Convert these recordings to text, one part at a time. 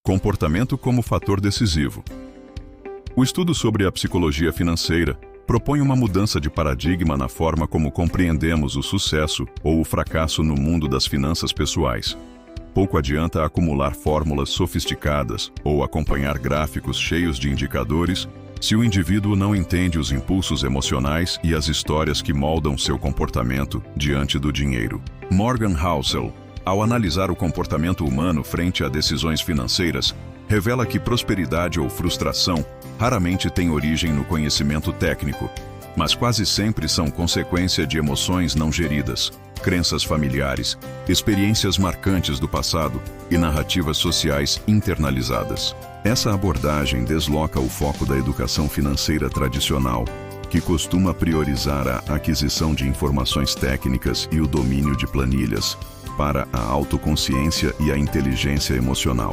Comportamento como fator decisivo. O estudo sobre a psicologia financeira propõe uma mudança de paradigma na forma como compreendemos o sucesso ou o fracasso no mundo das finanças pessoais. Pouco adianta acumular fórmulas sofisticadas ou acompanhar gráficos cheios de indicadores se o indivíduo não entende os impulsos emocionais e as histórias que moldam seu comportamento diante do dinheiro. Morgan Housel, ao analisar o comportamento humano frente a decisões financeiras, revela que prosperidade ou frustração raramente têm origem no conhecimento técnico, mas quase sempre são consequência de emoções não geridas, crenças familiares, experiências marcantes do passado e narrativas sociais internalizadas. Essa abordagem desloca o foco da educação financeira tradicional, que costuma priorizar a aquisição de informações técnicas e o domínio de planilhas, para a autoconsciência e a inteligência emocional.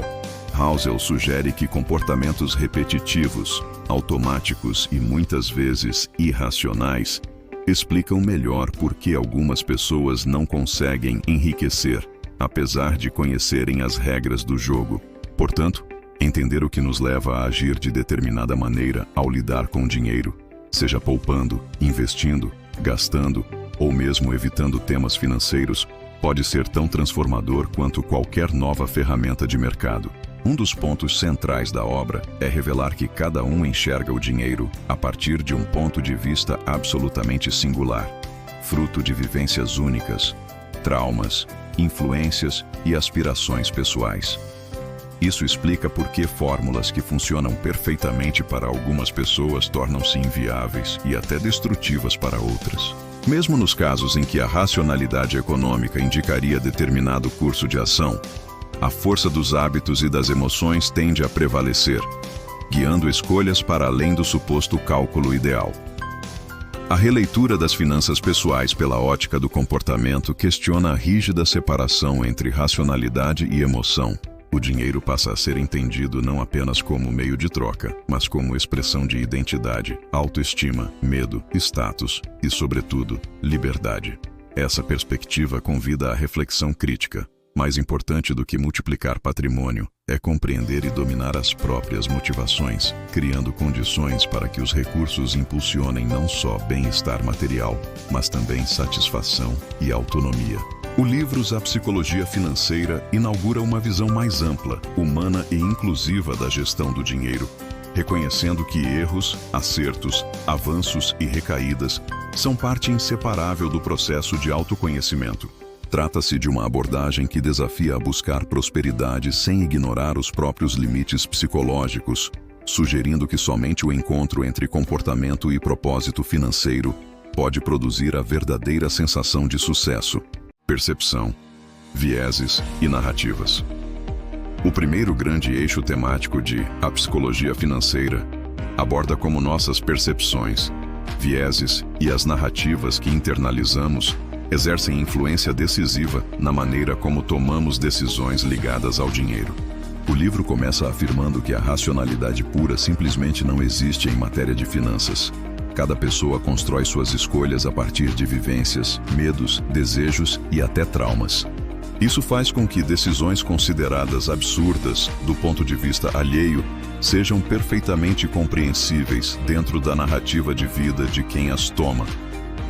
Housel sugere que comportamentos repetitivos, automáticos e muitas vezes irracionais explicam melhor por que algumas pessoas não conseguem enriquecer, apesar de conhecerem as regras do jogo. Portanto, entender o que nos leva a agir de determinada maneira ao lidar com o dinheiro, seja poupando, investindo, gastando ou mesmo evitando temas financeiros, pode ser tão transformador quanto qualquer nova ferramenta de mercado. Um dos pontos centrais da obra é revelar que cada um enxerga o dinheiro a partir de um ponto de vista absolutamente singular, fruto de vivências únicas, traumas, influências e aspirações pessoais. Isso explica por que fórmulas que funcionam perfeitamente para algumas pessoas tornam-se inviáveis e até destrutivas para outras. Mesmo nos casos em que a racionalidade econômica indicaria determinado curso de ação, a força dos hábitos e das emoções tende a prevalecer, guiando escolhas para além do suposto cálculo ideal. A releitura das finanças pessoais pela ótica do comportamento questiona a rígida separação entre racionalidade e emoção. O dinheiro passa a ser entendido não apenas como meio de troca, mas como expressão de identidade, autoestima, medo, status e, sobretudo, liberdade. Essa perspectiva convida à reflexão crítica. Mais importante do que multiplicar patrimônio é compreender e dominar as próprias motivações, criando condições para que os recursos impulsionem não só bem-estar material, mas também satisfação e autonomia. O livro A Psicologia Financeira inaugura uma visão mais ampla, humana e inclusiva da gestão do dinheiro, reconhecendo que erros, acertos, avanços e recaídas são parte inseparável do processo de autoconhecimento. Trata-se de uma abordagem que desafia a buscar prosperidade sem ignorar os próprios limites psicológicos, sugerindo que somente o encontro entre comportamento e propósito financeiro pode produzir a verdadeira sensação de sucesso, percepção, vieses e narrativas. O primeiro grande eixo temático de A Psicologia Financeira aborda como nossas percepções, vieses e as narrativas que internalizamos exercem influência decisiva na maneira como tomamos decisões ligadas ao dinheiro. O livro começa afirmando que a racionalidade pura simplesmente não existe em matéria de finanças. Cada pessoa constrói suas escolhas a partir de vivências, medos, desejos e até traumas. Isso faz com que decisões consideradas absurdas do ponto de vista alheio sejam perfeitamente compreensíveis dentro da narrativa de vida de quem as toma,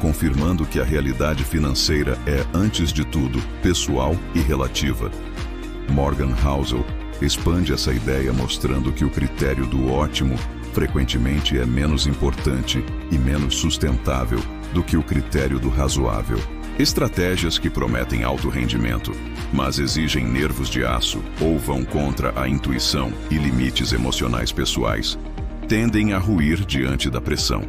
confirmando que a realidade financeira é, antes de tudo, pessoal e relativa. Morgan Housel expande essa ideia mostrando que o critério do ótimo frequentemente é menos importante e menos sustentável do que o critério do razoável. Estratégias que prometem alto rendimento, mas exigem nervos de aço ou vão contra a intuição e limites emocionais pessoais, tendem a ruir diante da pressão.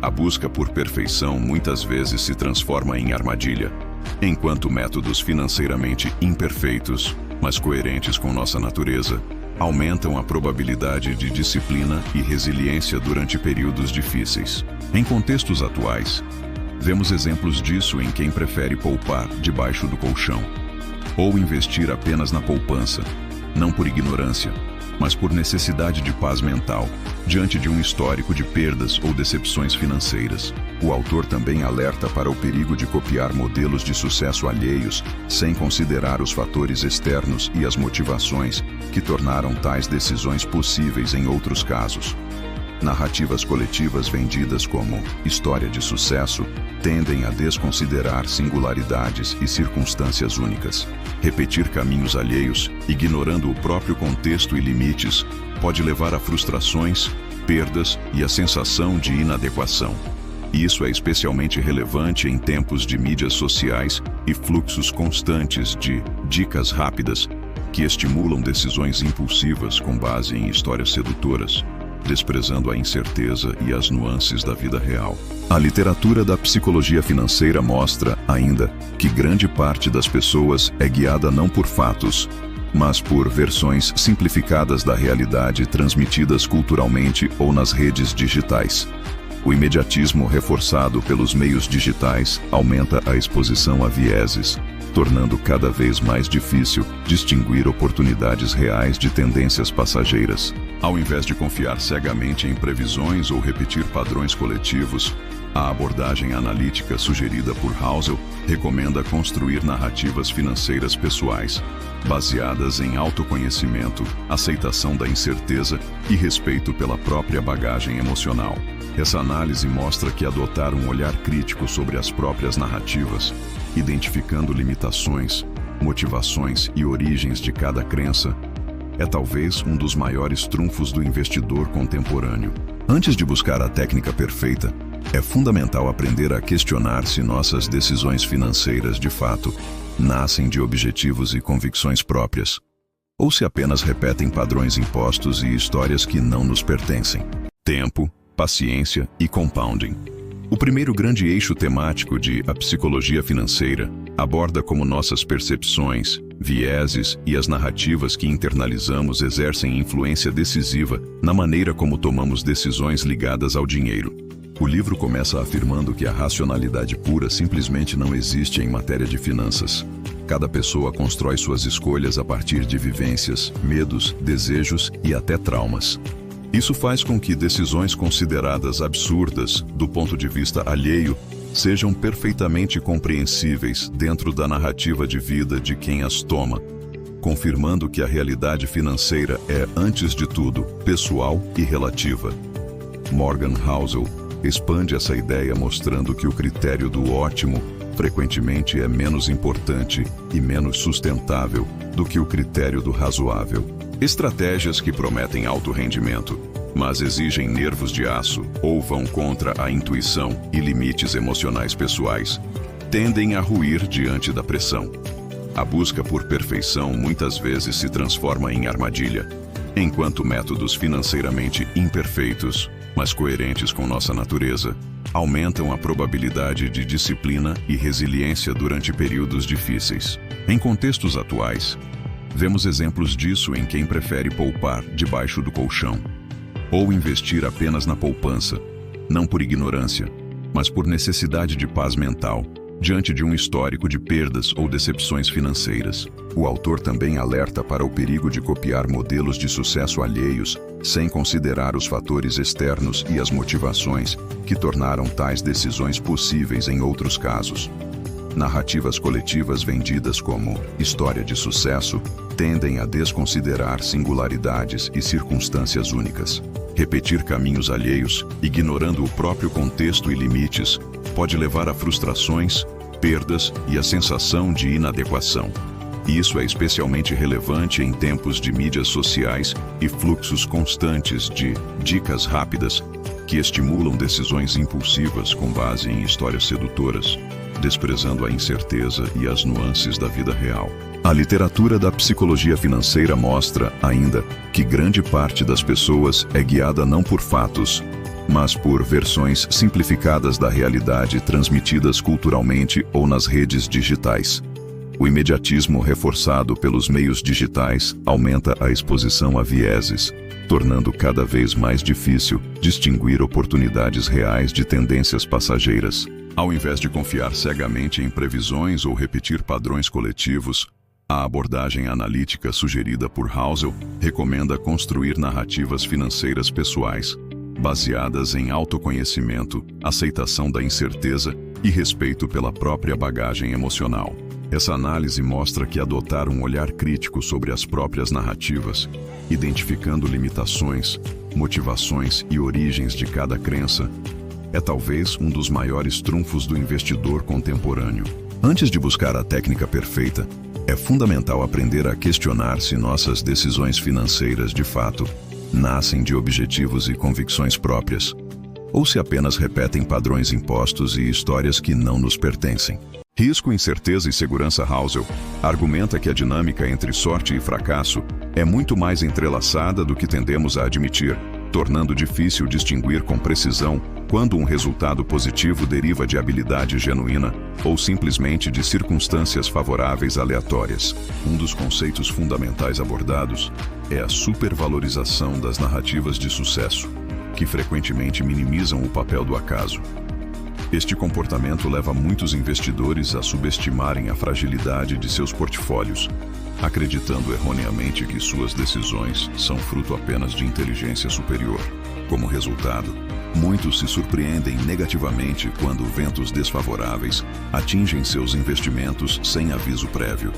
A busca por perfeição muitas vezes se transforma em armadilha, enquanto métodos financeiramente imperfeitos, mas coerentes com nossa natureza, aumentam a probabilidade de disciplina e resiliência durante períodos difíceis. Em contextos atuais, vemos exemplos disso em quem prefere poupar debaixo do colchão, ou investir apenas na poupança, não por ignorância, mas por necessidade de paz mental, diante de um histórico de perdas ou decepções financeiras. O autor também alerta para o perigo de copiar modelos de sucesso alheios, sem considerar os fatores externos e as motivações que tornaram tais decisões possíveis em outros casos. Narrativas coletivas vendidas como história de sucesso tendem a desconsiderar singularidades e circunstâncias únicas. Repetir caminhos alheios, ignorando o próprio contexto e limites, pode levar a frustrações, perdas e a sensação de inadequação. Isso é especialmente relevante em tempos de mídias sociais e fluxos constantes de dicas rápidas que estimulam decisões impulsivas com base em histórias sedutoras, desprezando a incerteza e as nuances da vida real. A literatura da psicologia financeira mostra, ainda, que grande parte das pessoas é guiada não por fatos, mas por versões simplificadas da realidade transmitidas culturalmente ou nas redes digitais. O imediatismo reforçado pelos meios digitais aumenta a exposição a vieses, tornando cada vez mais difícil distinguir oportunidades reais de tendências passageiras. Ao invés de confiar cegamente em previsões ou repetir padrões coletivos, a abordagem analítica sugerida por Housel recomenda construir narrativas financeiras pessoais, baseadas em autoconhecimento, aceitação da incerteza e respeito pela própria bagagem emocional. Essa análise mostra que adotar um olhar crítico sobre as próprias narrativas, identificando limitações, motivações e origens de cada crença, é talvez um dos maiores trunfos do investidor contemporâneo. Antes de buscar a técnica perfeita, é fundamental aprender a questionar se nossas decisões financeiras, de fato, nascem de objetivos e convicções próprias, ou se apenas repetem padrões impostos e histórias que não nos pertencem. Tempo, paciência e compounding. O primeiro grande eixo temático de A Psicologia Financeira aborda como nossas percepções, vieses e as narrativas que internalizamos exercem influência decisiva na maneira como tomamos decisões ligadas ao dinheiro. O livro começa afirmando que a racionalidade pura simplesmente não existe em matéria de finanças. Cada pessoa constrói suas escolhas a partir de vivências, medos, desejos e até traumas. Isso faz com que decisões consideradas absurdas, do ponto de vista alheio, sejam perfeitamente compreensíveis dentro da narrativa de vida de quem as toma, confirmando que a realidade financeira é, antes de tudo, pessoal e relativa. Morgan Housel expande essa ideia mostrando que o critério do ótimo frequentemente é menos importante e menos sustentável do que o critério do razoável. Estratégias que prometem alto rendimento, mas exigem nervos de aço ou vão contra a intuição e limites emocionais pessoais, tendem a ruir diante da pressão. A busca por perfeição muitas vezes se transforma em armadilha, enquanto métodos financeiramente imperfeitos, mas coerentes com nossa natureza, aumentam a probabilidade de disciplina e resiliência durante períodos difíceis. Em contextos atuais, vemos exemplos disso em quem prefere poupar debaixo do colchão, ou investir apenas na poupança, não por ignorância, mas por necessidade de paz mental, diante de um histórico de perdas ou decepções financeiras. O autor também alerta para o perigo de copiar modelos de sucesso alheios, sem considerar os fatores externos e as motivações que tornaram tais decisões possíveis em outros casos. Narrativas coletivas vendidas como história de sucesso tendem a desconsiderar singularidades e circunstâncias únicas. Repetir caminhos alheios, ignorando o próprio contexto e limites, pode levar a frustrações, perdas e a sensação de inadequação. Isso é especialmente relevante em tempos de mídias sociais e fluxos constantes de dicas rápidas que estimulam decisões impulsivas com base em histórias sedutoras, desprezando a incerteza e as nuances da vida real. A literatura da psicologia financeira mostra, ainda, que grande parte das pessoas é guiada não por fatos, mas por versões simplificadas da realidade transmitidas culturalmente ou nas redes digitais. O imediatismo reforçado pelos meios digitais aumenta a exposição a vieses, tornando cada vez mais difícil distinguir oportunidades reais de tendências passageiras. Ao invés de confiar cegamente em previsões ou repetir padrões coletivos, A abordagem analítica sugerida por Housel recomenda construir narrativas financeiras pessoais, baseadas em autoconhecimento, aceitação da incerteza e respeito pela própria bagagem emocional. Essa análise mostra que adotar um olhar crítico sobre as próprias narrativas, identificando limitações, motivações e origens de cada crença, é talvez um dos maiores trunfos do investidor contemporâneo. Antes de buscar a técnica perfeita, é fundamental aprender a questionar se nossas decisões financeiras, de fato, nascem de objetivos e convicções próprias, ou se apenas repetem padrões impostos e histórias que não nos pertencem. Risco, incerteza e segurança. Housel argumenta que a dinâmica entre sorte e fracasso é muito mais entrelaçada do que tendemos a admitir, tornando difícil distinguir com precisão quando um resultado positivo deriva de habilidade genuína ou simplesmente de circunstâncias favoráveis aleatórias. Um dos conceitos fundamentais abordados é a supervalorização das narrativas de sucesso, que frequentemente minimizam o papel do acaso. Este comportamento leva muitos investidores a subestimarem a fragilidade de seus portfólios, acreditando erroneamente que suas decisões são fruto apenas de inteligência superior. Como resultado, muitos se surpreendem negativamente quando ventos desfavoráveis atingem seus investimentos sem aviso prévio.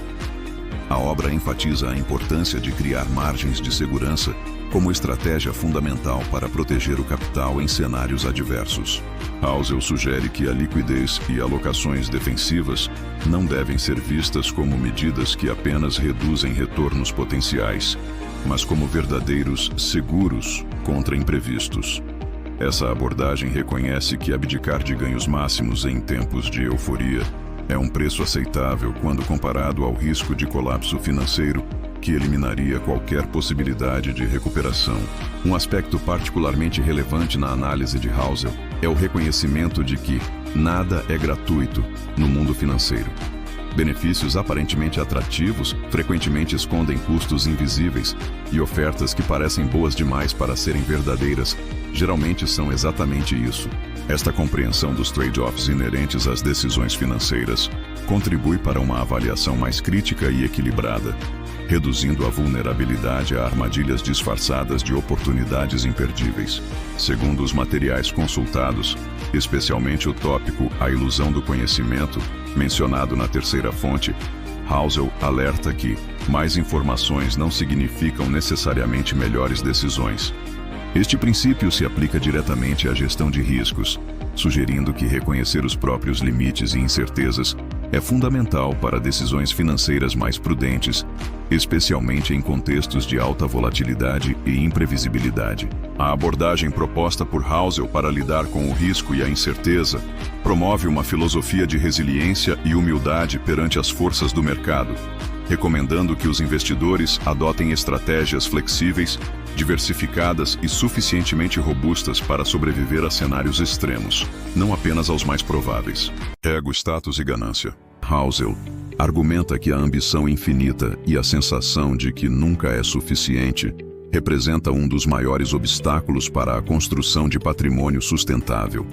A obra enfatiza a importância de criar margens de segurança como estratégia fundamental para proteger o capital em cenários adversos. Housel sugere que a liquidez e alocações defensivas não devem ser vistas como medidas que apenas reduzem retornos potenciais, mas como verdadeiros seguros contra imprevistos. Essa abordagem reconhece que abdicar de ganhos máximos em tempos de euforia é um preço aceitável quando comparado ao risco de colapso financeiro, que eliminaria qualquer possibilidade de recuperação. Um aspecto particularmente relevante na análise de Housel é o reconhecimento de que nada é gratuito no mundo financeiro. Benefícios aparentemente atrativos frequentemente escondem custos invisíveis, e ofertas que parecem boas demais para serem verdadeiras geralmente são exatamente isso. Esta compreensão dos trade-offs inerentes às decisões financeiras contribui para uma avaliação mais crítica e equilibrada, reduzindo a vulnerabilidade a armadilhas disfarçadas de oportunidades imperdíveis. Segundo os materiais consultados, especialmente o tópico A Ilusão do Conhecimento, mencionado na terceira fonte, Housel alerta que mais informações não significam necessariamente melhores decisões. Este princípio se aplica diretamente à gestão de riscos, sugerindo que reconhecer os próprios limites e incertezas é fundamental para decisões financeiras mais prudentes, especialmente em contextos de alta volatilidade e imprevisibilidade. A abordagem proposta por Housel para lidar com o risco e a incerteza promove uma filosofia de resiliência e humildade perante as forças do mercado, recomendando que os investidores adotem estratégias flexíveis, diversificadas e suficientemente robustas para sobreviver a cenários extremos, não apenas aos mais prováveis. Ego, status e ganância. Housel argumenta que a ambição infinita e a sensação de que nunca é suficiente representa um dos maiores obstáculos para a construção de patrimônio sustentável.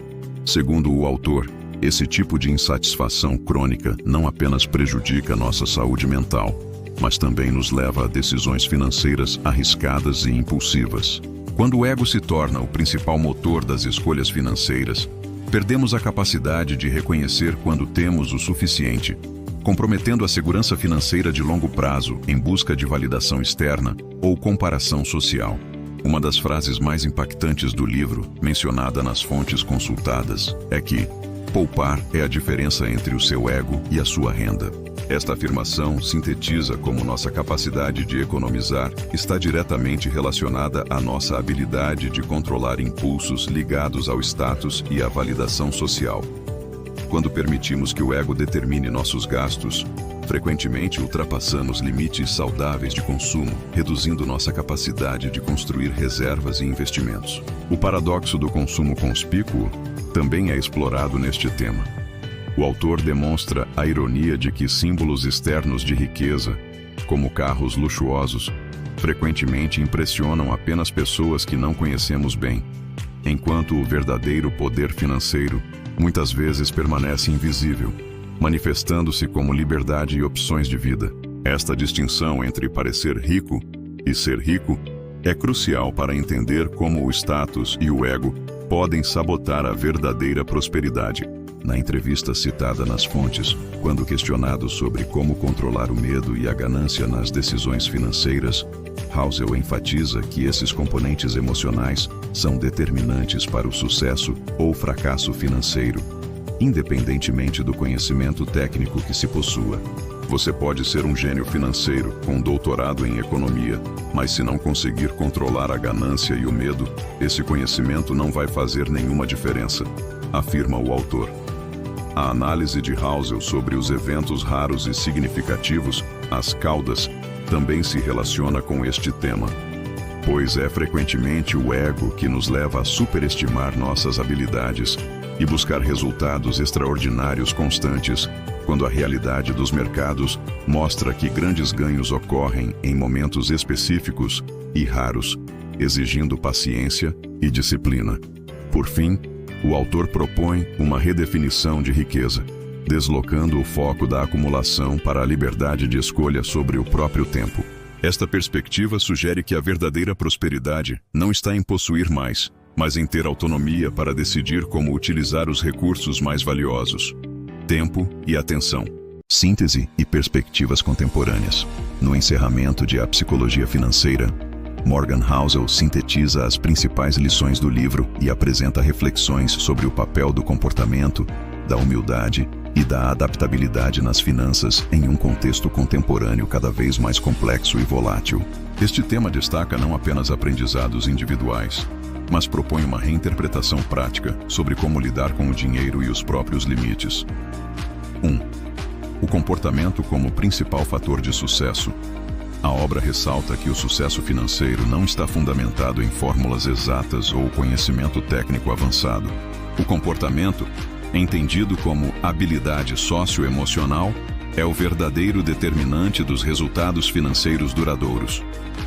Segundo o autor, esse tipo de insatisfação crônica não apenas prejudica nossa saúde mental, mas também nos leva a decisões financeiras arriscadas e impulsivas. Quando o ego se torna o principal motor das escolhas financeiras, perdemos a capacidade de reconhecer quando temos o suficiente, comprometendo a segurança financeira de longo prazo em busca de validação externa ou comparação social. Uma das frases mais impactantes do livro, mencionada nas fontes consultadas, é que poupar é a diferença entre o seu ego e a sua renda. Esta afirmação sintetiza como nossa capacidade de economizar está diretamente relacionada à nossa habilidade de controlar impulsos ligados ao status e à validação social. Quando permitimos que o ego determine nossos gastos, frequentemente ultrapassamos limites saudáveis de consumo, reduzindo nossa capacidade de construir reservas e investimentos. O paradoxo do consumo conspícuo também é explorado neste tema. O autor demonstra a ironia de que símbolos externos de riqueza, como carros luxuosos, frequentemente impressionam apenas pessoas que não conhecemos bem, enquanto o verdadeiro poder financeiro muitas vezes permanece invisível, manifestando-se como liberdade e opções de vida. Esta distinção entre parecer rico e ser rico é crucial para entender como o status e o ego podem sabotar a verdadeira prosperidade. Na entrevista citada nas fontes, quando questionado sobre como controlar o medo e a ganância nas decisões financeiras, Housel enfatiza que esses componentes emocionais são determinantes para o sucesso ou fracasso financeiro, independentemente do conhecimento técnico que se possua. Você pode ser um gênio financeiro com doutorado em economia, mas se não conseguir controlar a ganância e o medo, esse conhecimento não vai fazer nenhuma diferença, afirma o autor. A análise de Housel sobre os eventos raros e significativos, as caudas, também se relaciona com este tema, pois é frequentemente o ego que nos leva a superestimar nossas habilidades e buscar resultados extraordinários constantes, quando a realidade dos mercados mostra que grandes ganhos ocorrem em momentos específicos e raros, exigindo paciência e disciplina. Por fim, o autor propõe uma redefinição de riqueza, deslocando o foco da acumulação para a liberdade de escolha sobre o próprio tempo. Esta perspectiva sugere que a verdadeira prosperidade não está em possuir mais, mas em ter autonomia para decidir como utilizar os recursos mais valiosos: tempo e atenção. Síntese e perspectivas contemporâneas. No encerramento de A Psicologia Financeira, Morgan Housel sintetiza as principais lições do livro e apresenta reflexões sobre o papel do comportamento, da humildade e da adaptabilidade nas finanças em um contexto contemporâneo cada vez mais complexo e volátil. Este tema destaca não apenas aprendizados individuais, mas propõe uma reinterpretação prática sobre como lidar com o dinheiro e os próprios limites. 1. O comportamento como principal fator de sucesso. A obra ressalta que o sucesso financeiro não está fundamentado em fórmulas exatas ou conhecimento técnico avançado. O comportamento, entendido como habilidade socioemocional, é o verdadeiro determinante dos resultados financeiros duradouros.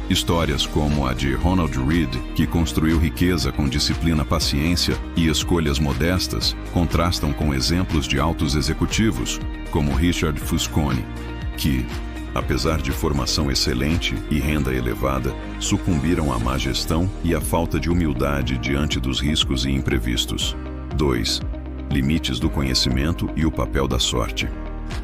Histórias como a de Ronald Read, que construiu riqueza com disciplina, paciência e escolhas modestas, contrastam com exemplos de altos executivos, como Richard Fusconi, que, apesar de formação excelente e renda elevada, sucumbiram à má gestão e à falta de humildade diante dos riscos e imprevistos. 2. Limites do conhecimento e o papel da sorte.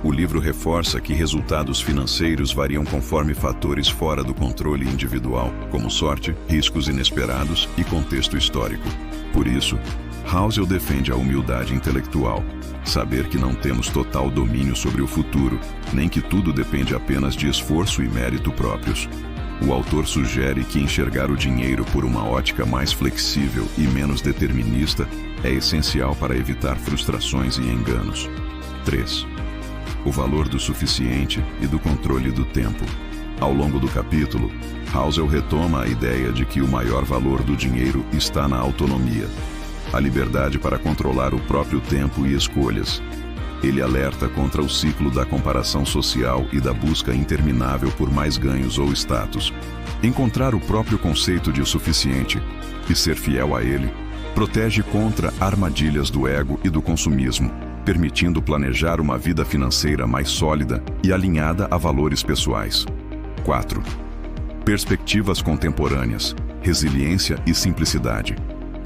O livro reforça que resultados financeiros variam conforme fatores fora do controle individual, como sorte, riscos inesperados e contexto histórico. Por isso, Housel defende a humildade intelectual, saber que não temos total domínio sobre o futuro, nem que tudo depende apenas de esforço e mérito próprios. O autor sugere que enxergar o dinheiro por uma ótica mais flexível e menos determinista é essencial para evitar frustrações e enganos. 3. O valor do suficiente e do controle do tempo. Ao longo do capítulo, Housel retoma a ideia de que o maior valor do dinheiro está na autonomia, a liberdade para controlar o próprio tempo e escolhas. Ele alerta contra o ciclo da comparação social e da busca interminável por mais ganhos ou status. Encontrar o próprio conceito de suficiente e ser fiel a ele protege contra armadilhas do ego e do consumismo, permitindo planejar uma vida financeira mais sólida e alinhada a valores pessoais. 4. Perspectivas contemporâneas, resiliência e simplicidade.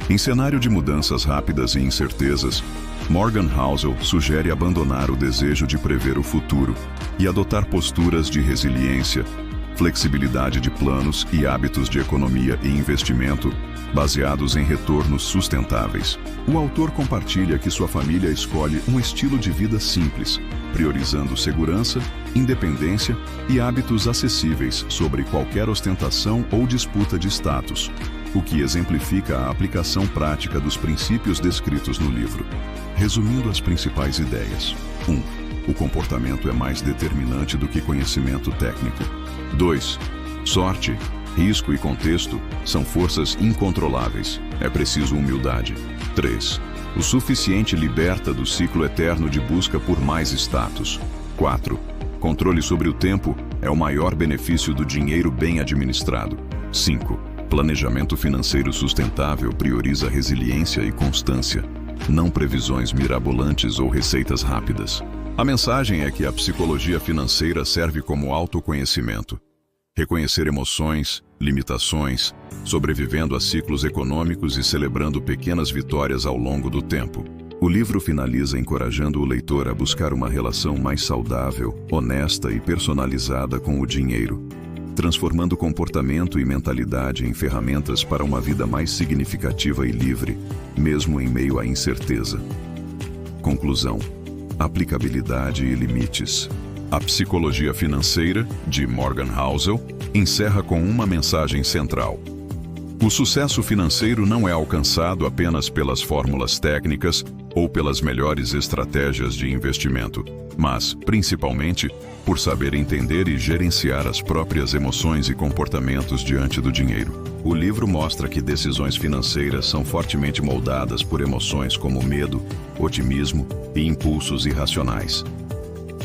Em cenário de mudanças rápidas e incertezas, Morgan Housel sugere abandonar o desejo de prever o futuro e adotar posturas de resiliência, flexibilidade de planos e hábitos de economia e investimento baseados em retornos sustentáveis. O autor compartilha que sua família escolhe um estilo de vida simples, priorizando segurança, independência e hábitos acessíveis sobre qualquer ostentação ou disputa de status, o que exemplifica a aplicação prática dos princípios descritos no livro. Resumindo as principais ideias. 1. O comportamento é mais determinante do que conhecimento técnico. 2. Sorte, risco e contexto são forças incontroláveis. É preciso humildade. 3. O suficiente liberta do ciclo eterno de busca por mais status. 4. Controle sobre o tempo é o maior benefício do dinheiro bem administrado. 5. Planejamento financeiro sustentável prioriza resiliência e constância, não previsões mirabolantes ou receitas rápidas. A mensagem é que a psicologia financeira serve como autoconhecimento. Reconhecer emoções, limitações, sobrevivendo a ciclos econômicos e celebrando pequenas vitórias ao longo do tempo. O livro finaliza encorajando o leitor a buscar uma relação mais saudável, honesta e personalizada com o dinheiro, transformando comportamento e mentalidade em ferramentas para uma vida mais significativa e livre, mesmo em meio à incerteza. Conclusão: aplicabilidade e limites. A Psicologia Financeira, de Morgan Housel, encerra com uma mensagem central. O sucesso financeiro não é alcançado apenas pelas fórmulas técnicas ou pelas melhores estratégias de investimento, mas, principalmente, por saber entender e gerenciar as próprias emoções e comportamentos diante do dinheiro. O livro mostra que decisões financeiras são fortemente moldadas por emoções como medo, otimismo e impulsos irracionais.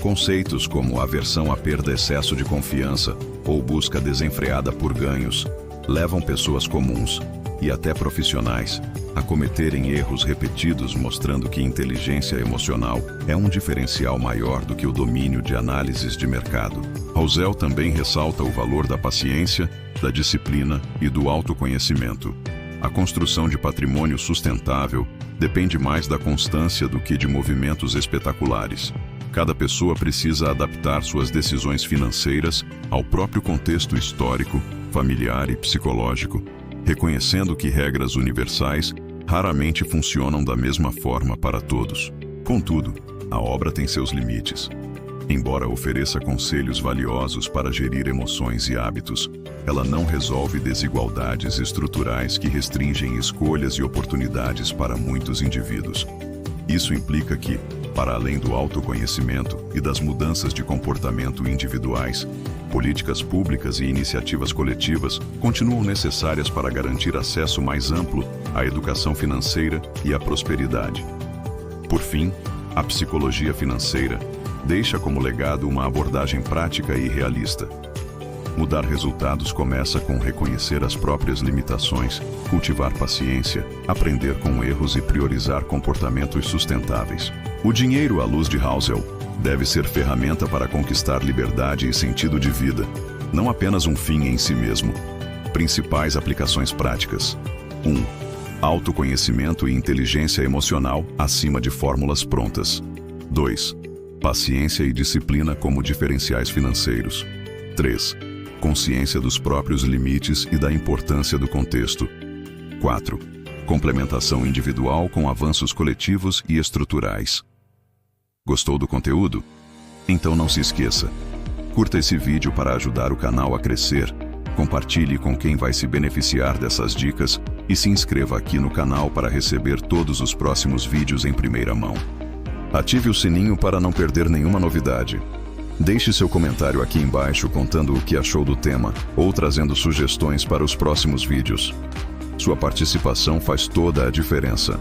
Conceitos como aversão à perda, excesso de confiança ou busca desenfreada por ganhos levam pessoas comuns, e até profissionais, a cometerem erros repetidos, mostrando que inteligência emocional é um diferencial maior do que o domínio de análises de mercado. Housel também ressalta o valor da paciência, da disciplina e do autoconhecimento. A construção de patrimônio sustentável depende mais da constância do que de movimentos espetaculares. Cada pessoa precisa adaptar suas decisões financeiras ao próprio contexto histórico, familiar e psicológico, reconhecendo que regras universais raramente funcionam da mesma forma para todos. Contudo, a obra tem seus limites. Embora ofereça conselhos valiosos para gerir emoções e hábitos, ela não resolve desigualdades estruturais que restringem escolhas e oportunidades para muitos indivíduos. Isso implica que, para além do autoconhecimento e das mudanças de comportamento individuais, políticas públicas e iniciativas coletivas continuam necessárias para garantir acesso mais amplo à educação financeira e à prosperidade. Por fim, a psicologia financeira deixa como legado uma abordagem prática e realista. Mudar resultados começa com reconhecer as próprias limitações, cultivar paciência, aprender com erros e priorizar comportamentos sustentáveis. O dinheiro, à luz de Housel, deve ser ferramenta para conquistar liberdade e sentido de vida, não apenas um fim em si mesmo. Principais aplicações práticas: 1. Autoconhecimento e inteligência emocional acima de fórmulas prontas. 2. Paciência e disciplina como diferenciais financeiros. 3. Consciência dos próprios limites e da importância do contexto. 4. Complementação individual com avanços coletivos e estruturais. Gostou do conteúdo? Então não se esqueça. Curta esse vídeo para ajudar o canal a crescer, compartilhe com quem vai se beneficiar dessas dicas e se inscreva aqui no canal para receber todos os próximos vídeos em primeira mão. Ative o sininho para não perder nenhuma novidade. Deixe seu comentário aqui embaixo contando o que achou do tema ou trazendo sugestões para os próximos vídeos. Sua participação faz toda a diferença.